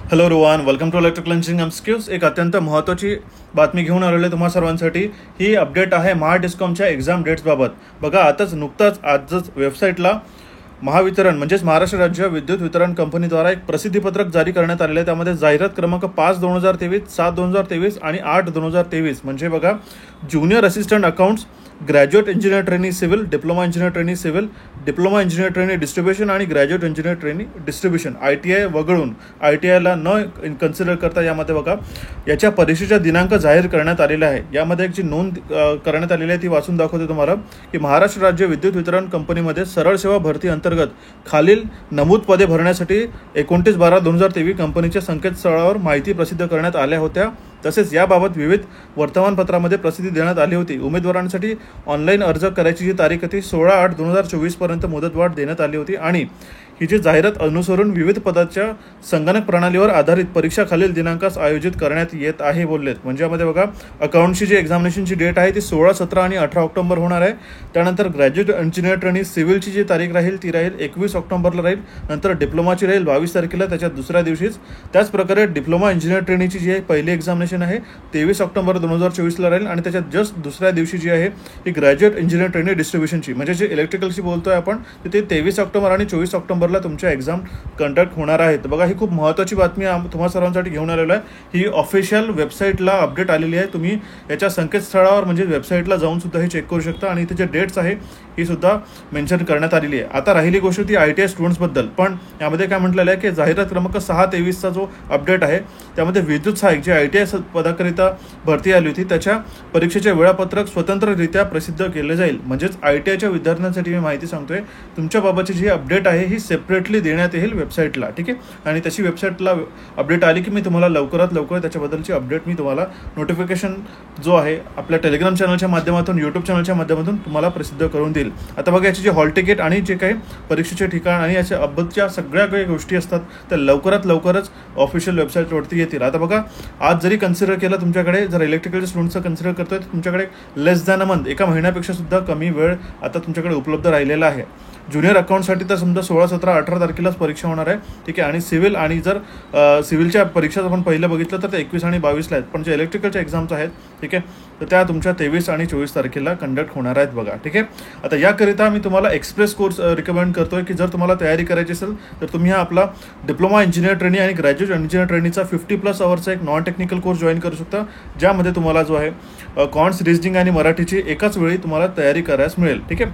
Hello Rohan, welcome to electrical engineering MCQs. एक अत्यंत महत्त्वाची बातमी घेऊन आलेलो आहे तुम्हा सर्वांसाठी. ही अपडेट आहे महाडिस्कॉमच्या एक्झाम डेट्सबाबत. बघा, आजच वेबसाईटला महावितरण म्हणजेच महाराष्ट्र राज्य विद्युत वितरण कंपनीद्वारा एक प्रसिद्धीपत्रक जारी करण्यात आलेलं आहे. त्यामध्ये जाहिरात क्रमांक 5/2023, 7/2023 आणि 8/2023 म्हणजे बघा, junior assistant accounts, graduate engineer trainee civil, diploma engineer trainee civil, diploma engineer trainee distribution आणि graduate engineer trainee distribution, ITI वगळून ITIला न कन्सिडर करता यामध्ये बघा याच्या परीक्षेचा दिनांक जाहीर करण्यात आलेला आहे. यामध्ये एक जी नोंद करण्यात आलेली आहे ती वाचून दाखवते तुम्हाला की महाराष्ट्र राज्य विद्युत वितरण कंपनीमध्ये सरळ सेवा भरती अंतर्गत खालील नमूद पदे भरण्यासाठी 29/12/2023 कंपनीच्या संकेतस्थळावर माहिती प्रसिद्ध करण्यात आल्या होत्या. तसेच याबाबत विविध वर्तमानपत्रामध्ये प्रसिद्धी देण्यात आली होती. उमेदवारांसाठी ऑनलाईन अर्ज करायची जी तारीख होती 16/8/2024 पर्यंत मुदतवाढ देण्यात आली होती आणि ही जी जाहिरात अनुसरून विविध पदाच्या संगणक प्रणालीवर आधारित परीक्षा खालील दिनांकास आयोजित करण्यात येत आहे बोललेत. म्हणजे यामध्ये बघा, अकाउंटची जी एक्झामिनेशनची डेट आहे ती 16, 17 आणि 18 ऑक्टोबर होणार आहे. त्यानंतर ग्रॅज्युएट इंजिनियर ट्रेनी सिव्हिलची जी तारीख राहील ती राहील 21 ऑक्टोबरला राहील. नंतर डिप्लोमाची राहील 22 तारखेला, त्याच्या दुसऱ्या दिवशीच. त्याचप्रकारे डिप्लोमा इंजिनियर ट्रेनीची जी आहे पहिली एक्झामिनेशन आहे 23 ऑक्टोबर 2024ला राहील आणि त्याच्यात जस्ट दुसऱ्या दिवशी जी आहे ही ग्रॅज्युएट इंजिनियर ट्रेनी डिस्ट्रीब्युशनची म्हणजे जे इलेक्ट्रिकलची बोलतोय आपण ते 23 ऑक्टोबर आणि 24 ऑक्टोबरला तुमच्या एक्झाम कंडक्ट होणार आहेत. बघा, ही खूप महत्त्वाची बातमी तुम्हा सर्वांसाठी घेऊन आलेलो आहे. ही ऑफिशियल वेबसाईटला अपडेट आलेली आहे. तुम्ही याच्या संकेतस्थळावर म्हणजे वेबसाईटला जाऊन सुद्धा हे चेक करू शकता आणि इथे जे डेट्स आहे ही सुद्धा मेन्शन करण्यात आलेली आहे. आता राहिली गोष्ट ती ITI स्टुडंट्सबद्दल. पण यामध्ये काय म्हटलेलं आहे की जाहिरात क्रमांक 6/23चा जो अपडेट आहे त्यामध्ये विद्युत सहाय्यक जे ITI पदाकरिता भरती आली होती त्याच्या परीक्षेचे वेळापत्रक स्वतंत्ररित्या प्रसिद्ध केले जाईल. म्हणजेच ITIच्या विद्यार्थ्यांसाठी मी माहिती सांगतोय, तुमच्याबाबतची जी अपडेट आहे ही सेपरेटली देण्यात येईल वेबसाईटला. ठीक आहे, आणि त्याची वेबसाईटला अपडेट आली की मी तुम्हाला लवकरात लवकर त्याच्याबद्दलची अपडेट मी तुम्हाला नोटिफिकेशन जो आहे आपल्या टेलिग्राम चॅनलच्या माध्यमातून, यूट्यूब चॅनलच्या माध्यमातून तुम्हाला प्रसिद्ध करून देईल. आता बघा, याची जे हॉल तिकीट आणि जे काही परीक्षेचे ठिकाण आणि याच्या अब्बतच्या सगळ्या काही गोष्टी असतात त्या लवकरच ऑफिशियल वेबसाईटवरती येतील. आता बघा, आज जरी कन्सिडर केलं तुमच्याकडे, जर इलेक्ट्रिकल स्टुडंट्सचं कन्सिडर करतोय तर तुमच्याकडे लेस दॅन अ मंथ, एका महिन्यापेक्षा सुद्धा कमी वेळ आता तुमच्याकडे उपलब्ध राहिलेला आहे. ज्युनियर अकाउंटसाठी तर समजा 16, 17, 18 तारखेलाच परीक्षा होणार आहे. ठीक आहे, आणि सिव्हिल आणि जर सिव्हिलच्या परीक्षा आपण पहिलं बघितलं तर ते 21 आणि 22ला आहेत. पण जे इलेक्ट्रिकलच्या एक्झाम्स आहेत ठीक आहे तर त्या तुमच्या 23 आणि 24 तारखेला कंडक्ट होणार आहेत बघा. ठीक आहे, आता याकरिता मी तुम्हाला एक्सप्रेस कोर्स रिकमेंड करतोय की जर तुम्हाला तयारी करायची असेल तर तुम्ही हा आपला डिप्लोमा इंजिनियर ट्रेनी आणि ग्रॅज्युएट इंजिनियर ट्रेनीचा 50+ अवर्सचा एक नॉन टेक्निकल कोर्स जॉईन करू शकता, ज्यामध्ये तुम्हाला जो आहे कॉन्ट्स, रिझनिंग आणि मराठीची एकाच वेळी तुम्हाला तयारी करायला मिळेल. ठीक आहे,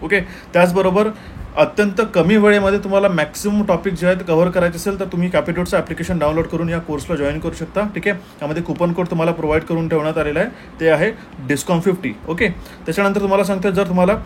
ओके. त्याचबरोबर अत्यंत कमी वेळेमध्ये तुम्हाला मॅक्सिमम टॉपिक जे आहेत कव्हर करायचे असेल तर तुम्ही कॅपिटोटचं ॲप्लिकेशन डाउनलोड करून या कोर्सला जॉईन करू शकता. ठीक आहे, यामध्ये कुपन कोड तुम्हाला प्रोव्हाइड करून ठेवण्यात आलेला आहे, ते आहे DISCOM50. ओके, त्याच्यानंतर तुम्हाला सांगतो, जर तुम्हाला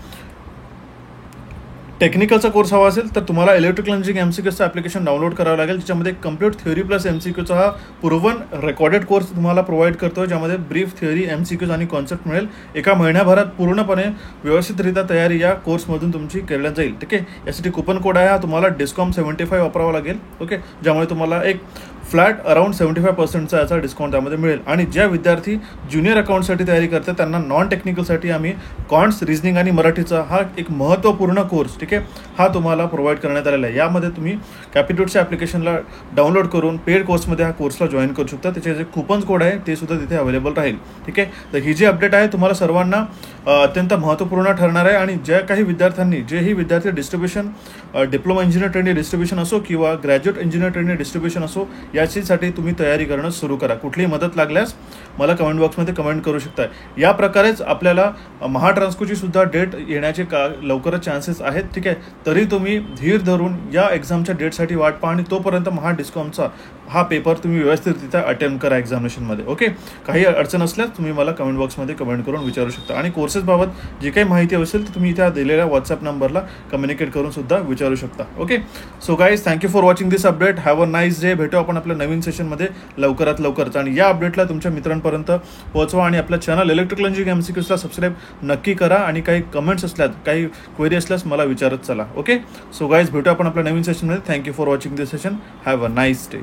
टेक्निकलचा कोर्स हवा असेल तर तुम्हाला इलेक्ट्रिकल इंजिनिअरिंग MCQचं ॲप्लिकेशन डाउनलोड करावं लागेल, ज्याच्यामध्ये कम्प्लीट थिअरी प्लस MCQचा हा प्रूव्हन रेकॉर्डेड कोर्स तुम्हाला प्रोव्हाइड करतो, ज्यामध्ये ब्रीफ थिअरी, MCQज आणि कॉन्सेप्ट मिळेल. एका महिन्याभरात पूर्णपणे व्यवस्थितरित्या तयारी या कोर्समधून तुमची केल्या जाईल. ठीक आहे, यासाठी कुपन कोड आहे, हा तुम्हाला DISCOM75 वापरावा लागेल. ओके, ज्यामुळे तुम्हाला एक फ्लॅट अराउंड 75%चा याचा डिस्काउंट त्यामध्ये मिळेल. आणि ज्या विद्यार्थी ज्युनियर अकाउंटसाठी तयारी करतात त्यांना नॉन टेक्निकलसाठी आम्ही कॉन्ट्स, रिझनिंग आणि मराठीचा हा एक महत्त्वपूर्ण कोर्स ठीक आहे हा तुम्हाला प्रोव्हाइड करण्यात आलेला आहे. यामध्ये तुम्ही कॅपिटोटच्या ॲप्लिकेशनला डाउनलोड करून पेड कोर्समध्ये हा कोर्सला जॉईन करू शकता. त्याचे जे कुपन कोड आहे ते सुद्धा तिथे अवेलेबल राहील. ठीक आहे, तर ही जी अपडेट आहे तुम्हाला सर्वांना अत्यंत महत्त्वपूर्ण ठरणार आहे. आणि ज्या काही विद्यार्थ्यांनी, जेही विद्यार्थी distribution, diploma engineer trainee distribution असो किंवा ग्रॅज्युएट इंजिनियर ट्रेनी डिस्ट्रीब्युशन असो, याच्यासाठी तुम्ही तयारी करणं सुरू करा. कुठलीही मदत लागल्यास मला कमेंट बॉक्समध्ये कमेंट करू शकता. या प्रकारेच आपल्याला महाट्रान्सकोची सुद्धा डेट येण्याचे लवकरच चान्सेस आहेत. ठीक आहे, तरी तुम्ही धीर धरून या एक्झामच्या डेटसाठी वाट पहा आणि तोपर्यंत महाडिस्कॉमचा हा पेपर तुम्ही व्यवस्थितरित्या अटेम्प्ट करा एक्झामिनेशनमध्ये. ओके, काही अडचण असल्यास तुम्ही मला कमेंट बॉक्समध्ये कमेंट करून विचारू शकता. आणि कोर्सेसबाबत जी काही माहिती असेल तर तुम्ही त्या दिलेल्या व्हॉट्सअप नंबरला कम्युनिकेट करून सुद्धा विचारू शकता. Okay, so guys, thank you for watching this update. Have a nice day. भेटू आपण आपल्या नवीन सेशनमध्ये लवकरच. आणि या अपडेटला तुमच्या मित्रांपर्यंत पोहोचवा आणि आपल्या चॅनल इलेक्ट्रिकल इंजिनिअरिंग MCQला सबस्क्राईब नक्की करा. आणि काही कमेंट्स असल्यास, काही क्वेरी असल्यास मला विचारत चला. ओके, सो गाईज, भेटू आपण आपल्या नवीन सेशनमध्ये. Thank you for watching this session. Have a nice day.